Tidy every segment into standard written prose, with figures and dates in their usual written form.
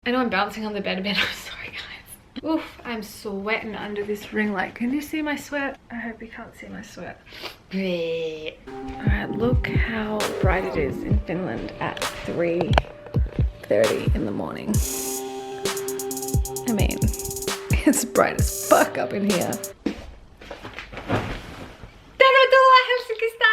I know I'm bouncing on the bed a bit. I'm sorry, guys. Oof, I'm sweating under this ring light. Can you see my sweat? I hope you can't see my sweat. Alright, look how bright it is in Finland at 3:30 in the morning. I mean, it's bright as fuck up in here. Tervetuloa Helsingista!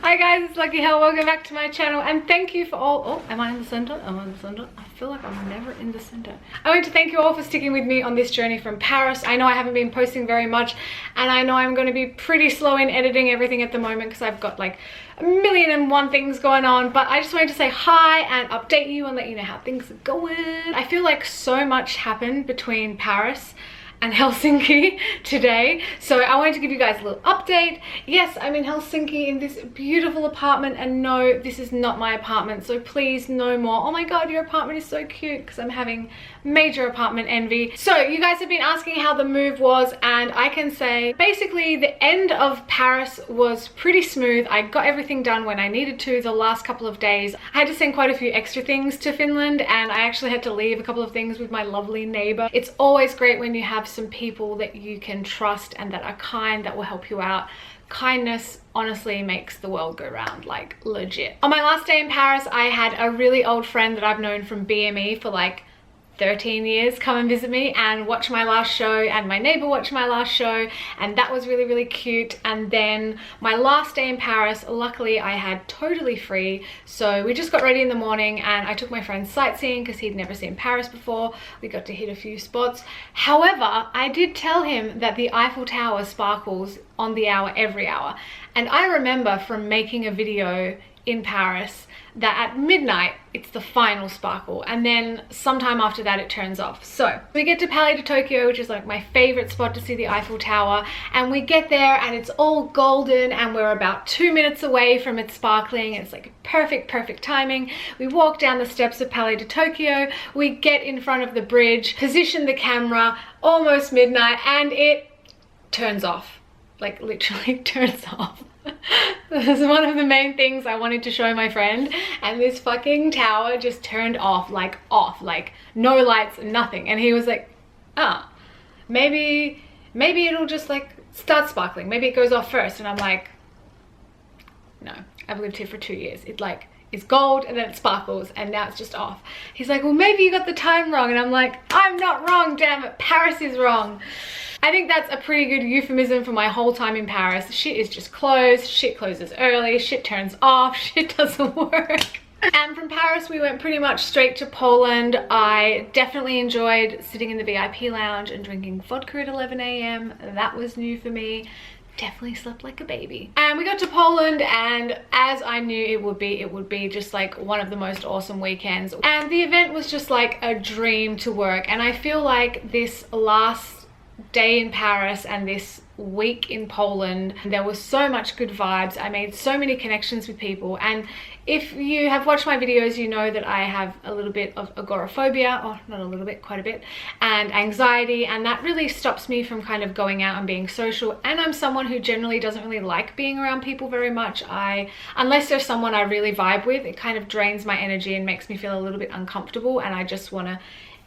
Hi guys, it's Lucky Hell. Welcome back to my channel and thank you for all. Oh, am I in the center? Am I in the center? I feel like I'm never in the center. I want to thank you all for sticking with me on this journey from Paris. I know I haven't been posting very much and I know I'm going to be pretty slow in editing everything at the moment because I've got like a million and one things going on, but I just wanted to say hi and update you and let you know how things are going. I feel like so much happened between Paris and Helsinki today, so I wanted to give you guys a little update. Yes, I'm in Helsinki in this beautiful apartment, and no, this is not my apartment, so please no more oh my god your apartment is so cute, because I'm having major apartment envy. So you guys have been asking how the move was, and I can say basically the end of Paris was pretty smooth. I got everything done when I needed to. The last couple of days I had to send quite a few extra things to Finland, and I actually had to leave a couple of things with my lovely neighbor. It's always great when you have some people that you can trust and that are kind, that will help you out. Kindness honestly makes the world go round, like legit. On my last day in Paris, I had a really old friend that I've known from BME for like 13 years come and visit me and watch my last show, and my neighbor watched my last show, and that was really, really cute. And then my last day in Paris, luckily I had totally free, so we just got ready in the morning and I took my friend sightseeing because he'd never seen Paris before. We got to hit a few spots. However, I did tell him that the Eiffel Tower sparkles on the hour every hour, and I remember from making a video in Paris that at midnight it's the final sparkle, and then sometime after that it turns off. So we get to Palais de Tokyo, which is like my favorite spot to see the Eiffel Tower, and we get there and it's all golden and we're about 2 minutes away from it sparkling. It's like perfect timing. We walk down the steps of Palais de Tokyo, we get in front of the bridge, position the camera, almost midnight, and it turns off. Like literally turns off. This is one of the main things I wanted to show my friend, and this fucking tower just turned off, like no lights, nothing. And he was like, maybe it'll just like start sparkling, maybe it goes off first. And I'm like, no, I've lived here for 2 years. It like is gold and then it sparkles and now it's just off. He's like, well, maybe you got the time wrong. And I'm like, I'm not wrong, damn it, Paris is wrong. I think that's a pretty good euphemism for my whole time in Paris. Shit is just closed, shit closes early, shit turns off, shit doesn't work. And from Paris we went pretty much straight to Poland. I definitely enjoyed sitting in the VIP lounge and drinking vodka at 11 AM. That was new for me. Definitely slept like a baby. And we got to Poland, and as I knew it would be just like one of the most awesome weekends. And the event was just like a dream to work. And I feel like this last day in Paris and this week in Poland, there was so much good vibes. I made so many connections with people, and if you have watched my videos, you know that I have a little bit of agoraphobia, or not a little bit, quite a bit, and anxiety, and that really stops me from kind of going out and being social. And I'm someone who generally doesn't really like being around people very much. Unless there's someone I really vibe with, it kind of drains my energy and makes me feel a little bit uncomfortable, and I just want to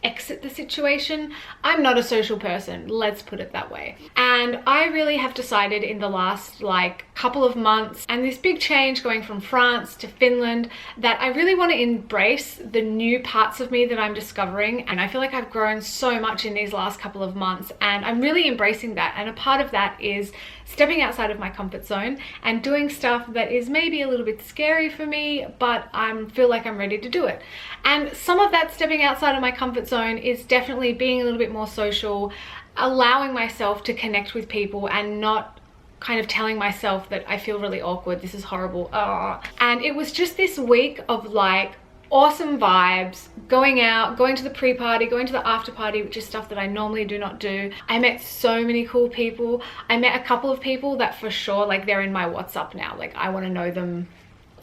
exit the situation. I'm not a social person, let's put it that way. And I really have decided in the last like couple of months, and this big change going from France to Finland, that I really want to embrace the new parts of me that I'm discovering. And I feel like I've grown so much in these last couple of months, and I'm really embracing that. And a part of that is stepping outside of my comfort zone and doing stuff that is maybe a little bit scary for me, but I feel like I'm ready to do it. And some of that stepping outside of my comfort zone is definitely being a little bit more social, allowing myself to connect with people and not kind of telling myself that I feel really awkward, this is horrible. And it was just this week of like awesome vibes, going out, going to the pre-party, going to the after party, which is stuff that I normally do not do. I met so many cool people. I met a couple of people that for sure, like, they're in my WhatsApp now. Like, I want to know them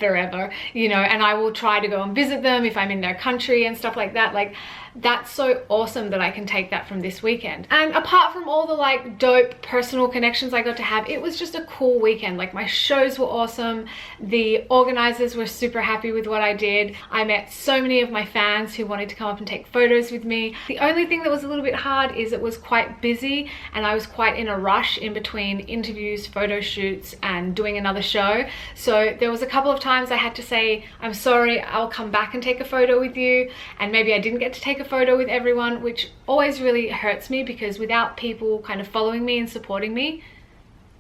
forever, you know, and I will try to go and visit them if I'm in their country and stuff like that. Like, that's so awesome that I can take that from this weekend. And apart from all the like dope personal connections I got to have, it was just a cool weekend. Like, my shows were awesome. The organizers were super happy with what I did. I met so many of my fans who wanted to come up and take photos with me. The only thing that was a little bit hard is it was quite busy and I was quite in a rush in between interviews, photo shoots, and doing another show. So there was a couple of times I had to say, I'm sorry, I'll come back and take a photo with you. And maybe I didn't get to take a photo with everyone, which always really hurts me, because without people kind of following me and supporting me,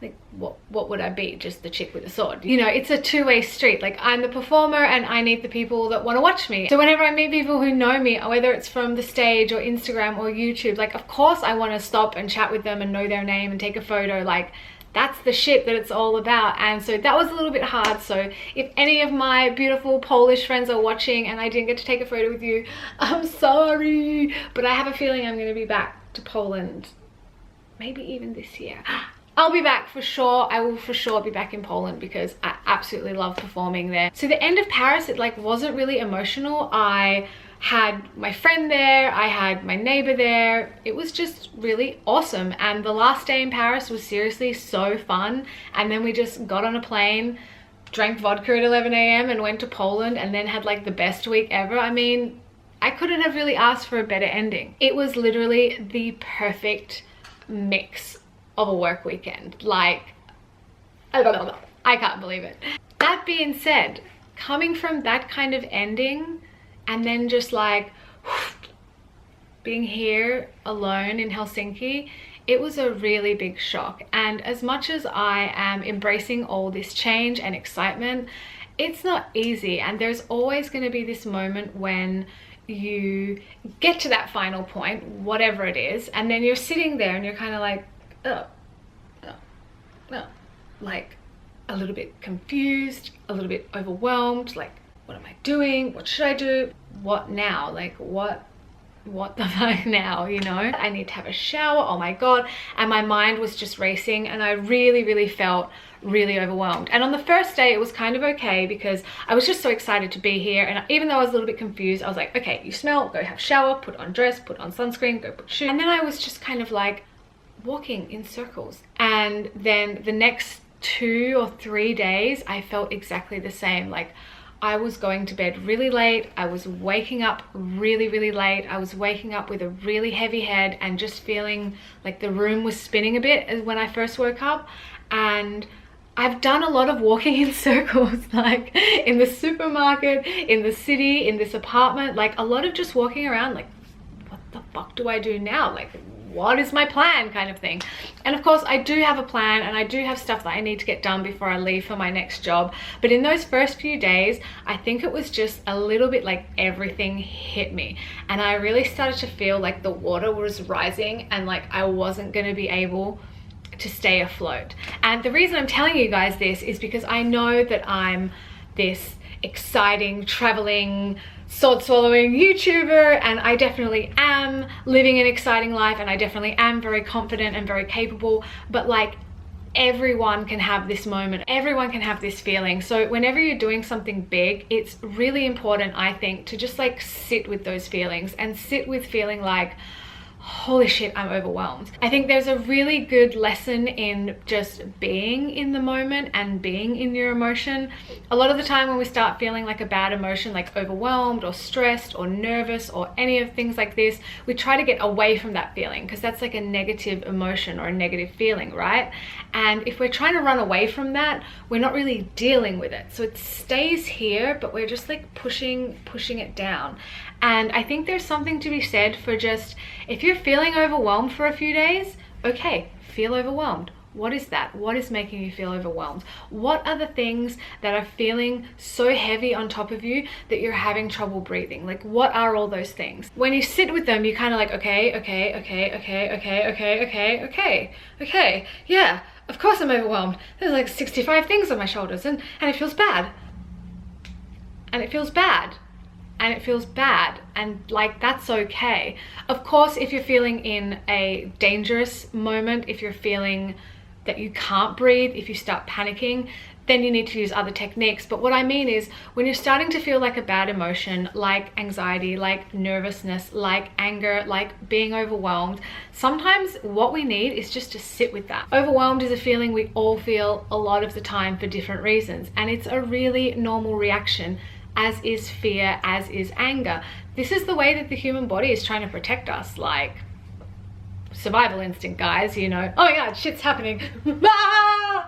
like what would I be? Just the chick with the sword? You know, it's a two-way street. Like, I'm the performer and I need the people that want to watch me. So whenever I meet people who know me, whether it's from the stage or Instagram or YouTube, like, of course I want to stop and chat with them and know their name and take a photo. Like, that's the shit that it's all about. And so that was a little bit hard. So if any of my beautiful Polish friends are watching and I didn't get to take a photo with you, I'm sorry. But I have a feeling I'm going to be back to Poland maybe even this year. I'll be back for sure. I will for sure be back in Poland because I absolutely love performing there. So the end of Paris, it like wasn't really emotional. I had my friend there, I had my neighbor there. It was just really awesome. And the last day in Paris was seriously so fun. And then we just got on a plane, drank vodka at 11 a.m. and went to Poland, and then had like the best week ever. I mean, I couldn't have really asked for a better ending. It was literally the perfect mix of a work weekend. Like, I can't believe it. That being said, coming from that kind of ending and then just like being here alone in Helsinki, it was a really big shock. And as much as I am embracing all this change and excitement, it's not easy. And there's always going to be this moment when you get to that final point, whatever it is, and then you're sitting there and you're kind of like, oh, like a little bit confused, a little bit overwhelmed, like, what am I doing? What should I do? What now? Like, what the fuck now, you know? I need to have a shower, oh my god. And my mind was just racing, and I really felt really overwhelmed. And on the first day it was kind of okay because I was just so excited to be here, and even though I was a little bit confused, I was like, okay, you smell, go have a shower, put on dress, put on sunscreen, go put shoes. And then I was just kind of like walking in circles. And then the next 2 or 3 days I felt exactly the same. Like, I was going to bed really late, I was waking up really late, I was waking up with a really heavy head and just feeling like the room was spinning a bit when I first woke up. And I've done a lot of walking in circles, like in the supermarket, in the city, in this apartment, like a lot of just walking around like, what the fuck do I do now? Like, what is my plan, kind of thing. And of course I do have a plan, and I do have stuff that I need to get done before I leave for my next job. But in those first few days, I think it was just a little bit like everything hit me, and I really started to feel like the water was rising and like I wasn't going to be able to stay afloat. And the reason I'm telling you guys this is because I know that I'm this exciting, traveling, sword-swallowing YouTuber, and I definitely am living an exciting life, and I definitely am very confident and very capable, but like, everyone can have this moment, everyone can have this feeling. So whenever you're doing something big, it's really important, I think, to just like sit with those feelings and sit with feeling like, holy shit, I'm overwhelmed. I think there's a really good lesson in just being in the moment and being in your emotion. A lot of the time when we start feeling like a bad emotion, like overwhelmed or stressed or nervous or any of things like this, we try to get away from that feeling because that's like a negative emotion or a negative feeling, right? And if we're trying to run away from that, we're not really dealing with it. So it stays here, but we're just like pushing it down. And I think there's something to be said for just, if you're feeling overwhelmed for a few days, okay, feel overwhelmed. What is that? What is making you feel overwhelmed? What are the things that are feeling so heavy on top of you that you're having trouble breathing? Like, what are all those things? When you sit with them, you're kind of like, okay, yeah, of course I'm overwhelmed. There's like 65 things on my shoulders, and it feels bad. And it feels bad. And it feels bad, and like, that's okay. Of course, if you're feeling in a dangerous moment, if you're feeling that you can't breathe, if you start panicking, then you need to use other techniques. But what I mean is, when you're starting to feel like a bad emotion, like anxiety, like nervousness, like anger, like being overwhelmed, sometimes what we need is just to sit with that. Overwhelmed is a feeling we all feel a lot of the time for different reasons, and it's a really normal reaction, as is fear, as is anger. This is the way that the human body is trying to protect us, like survival instinct, guys, you know. Oh my god, shit's happening.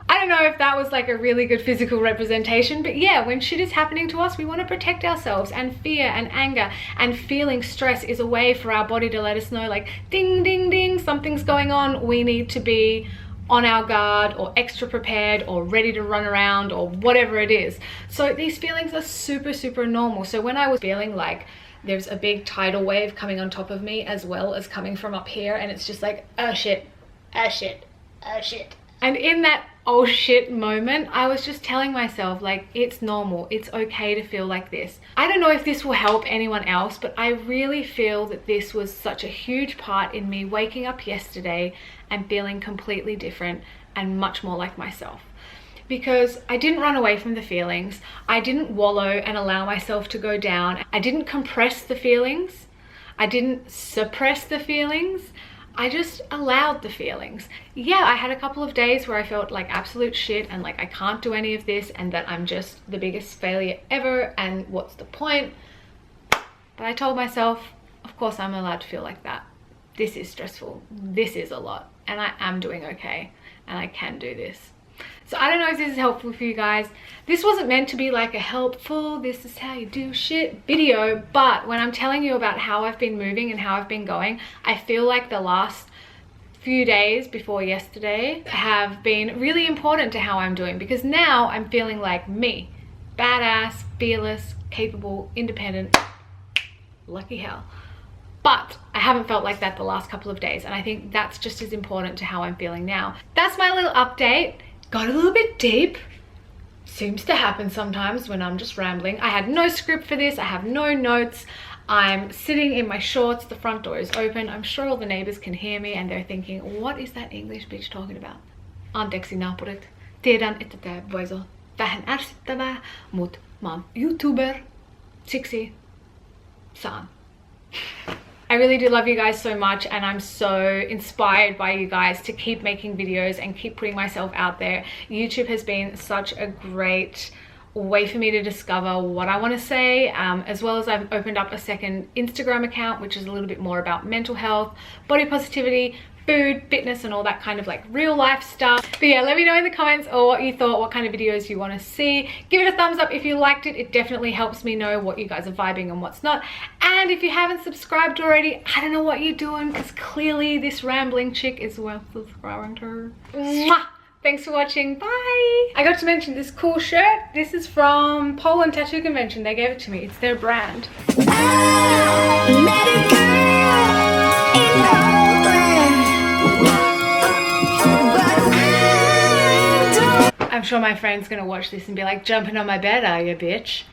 I don't know if that was like a really good physical representation, but yeah, when shit is happening to us, we want to protect ourselves, and fear and anger and feeling stress is a way for our body to let us know, like, ding, ding, ding, something's going on. We need to be on our guard or extra prepared or ready to run around or whatever it is. So these feelings are super, super normal. So when I was feeling like there's a big tidal wave coming on top of me as well as coming from up here, and it's just like, oh shit, oh shit, oh shit. And in that oh shit moment, I was just telling myself, like, it's normal, it's okay to feel like this. I don't know if this will help anyone else, but I really feel that this was such a huge part in me waking up yesterday and feeling completely different and much more like myself. Because I didn't run away from the feelings. I didn't wallow and allow myself to go down. I didn't compress the feelings. I didn't suppress the feelings. I just allowed the feelings. Yeah, I had a couple of days where I felt like absolute shit and like I can't do any of this and that I'm just the biggest failure ever and what's the point? But I told myself, of course I'm allowed to feel like that. This is stressful. This is a lot, and I am doing okay and I can do this. So I don't know if this is helpful for you guys. This wasn't meant to be like a helpful, this is how you do shit video, but when I'm telling you about how I've been moving and how I've been going, I feel like the last few days before yesterday have been really important to how I'm doing, because now I'm feeling like me. Badass, fearless, capable, independent, lucky hell. But I haven't felt like that the last couple of days, and I think that's just as important to how I'm feeling now. That's my little update. Got a little bit deep. Seems to happen sometimes when I'm just rambling. I had no script for this. I have no notes. I'm sitting in my shorts. The front door is open. I'm sure all the neighbors can hear me and they're thinking, what is that English bitch talking about? Anteeksi naapurit. Tiedän, että tää voisi olla vähän ärsyttävää, mut mä oon YouTuber. Siksi saan. I really do love you guys so much, and I'm so inspired by you guys to keep making videos and keep putting myself out there. YouTube has been such a great way for me to discover what I want to say, as well as I've opened up a second Instagram account, which is a little bit more about mental health, body positivity, food, fitness, and all that kind of like real life stuff. But yeah, let me know in the comments or what you thought, what kind of videos you want to see. Give it a thumbs up if you liked it. It definitely helps me know what you guys are vibing and what's not. And if you haven't subscribed already, I don't know what you're doing, because clearly this rambling chick is worth subscribing to. Mwah! Thanks for watching. Bye. I got to mention this cool shirt. This is from Poland Tattoo Convention. They gave it to me. It's their brand. I'm sure my friend's gonna watch this and be like, jumping on my bed, are you, bitch?